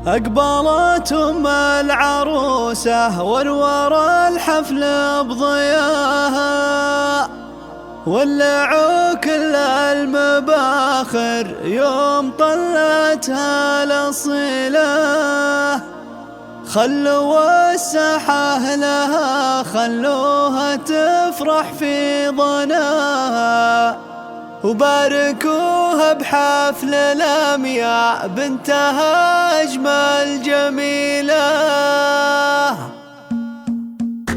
أقبلت أم العروسة ونور الحفل بضياها، ولعوا كل المباخر يوم طلتها الأصيلة. خلوا الساحة لها، خلوها تفرح في ضناها، وباركوها بحفل لميا بنتها أجمل جميلة.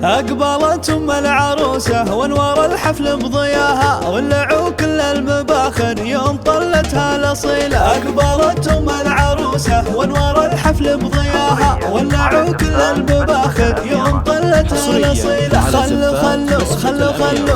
أقبلت أم العروسة وانوار الحفل بضياها، ولعوا كل المباخر يوم طلتها الأصيلة. أقبلت أم العروسة وانوار الحفل بضياها، ولعوا كل المباخر يوم طلتها الأصيلة.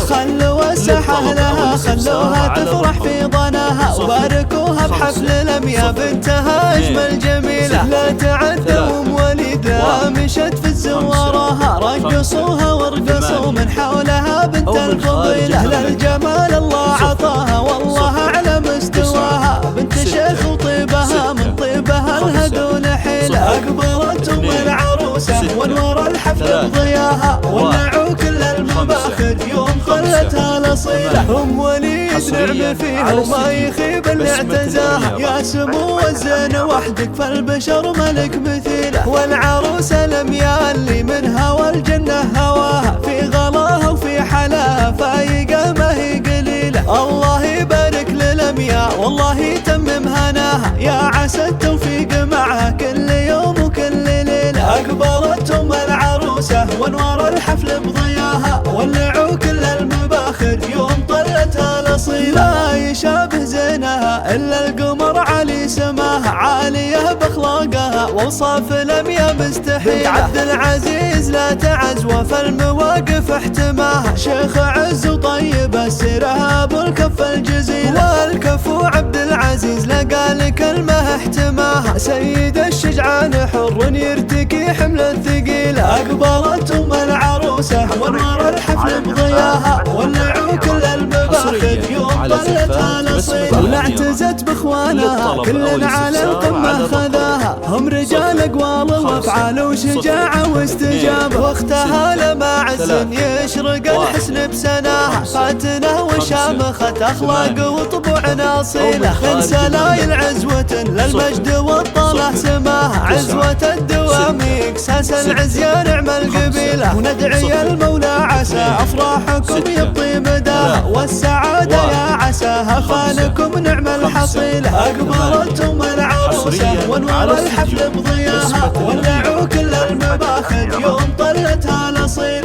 خلوا الساحة لها، خلوها تفرح في ضناها، وباركوها بحفل لميا بنتها أجمل جميلة. لا تعدوا وليدها مشت في الزواراها، رقصوها وارقصوا من حولها بنت الفضيلة. للجمال الله عطاها والله على مستواها، بنت شيخ وطيبها من طيبها الهدون حيلة. أقبلت أم العروسة وانوار الحفل بضياها، ولعوا كل المباخر يوم طلتها الأصيلة. أم وليد نعم فيها وما يخيب اللي اعتزاها، يا سمو الزين وحدك فالبشر ملك مثيله. والعروسة لميا اللي منها والجنة هواها، في غلاها وفي حلاها فايقة ما هي قليلة. الله يبارك للميا والله يتمم هناها، يا عسى التوفيق معها كل يوم وكل ليلة. أقبلت أم العروسة وانوار الحفل بضياها، ولعوا كل المباخر يوم طلتها الأصيلة. لا يشابه زينها إلا القمر علي سماها، عالية بأخلاقها وأوصاف لميا مستحيلة. عبد العزيز لا تعز وفي المواقف احتماها، شيخ عز وطيب السيرة أبو الكف الجزيلة. والكفو عبد العزيز لقى لكلمة احتماها، سيد الشجعان حر يرتكي حمل الثقيلة. أقبلت أم العروسة وانوار الحفل بضياها، ولعوا كل المباخر يوم طلتها الأصيلة. ولا اعتزت باخوانها كلنا على القمة خذاها، هم رجال أقوال وافعال وشجاعة واستجابة. واختها لما عز يشرق الحسن بسناها، فاتنة وشامخة أخلاق وطبوعنا أصيلة. من سلايل عزوة للمجد والطلة سماها، عزوة الدوام إكساس العز يا نعم القبيلة. وندعي المولى عسى أفراحكم يبطي مداها، والسعادة يا عساها فانكم نعم الحصيلة. أقبلت أم العروسة وانوار الحفل بضياها، ولعوا كل المباخر يوم طلتها الأصيلة.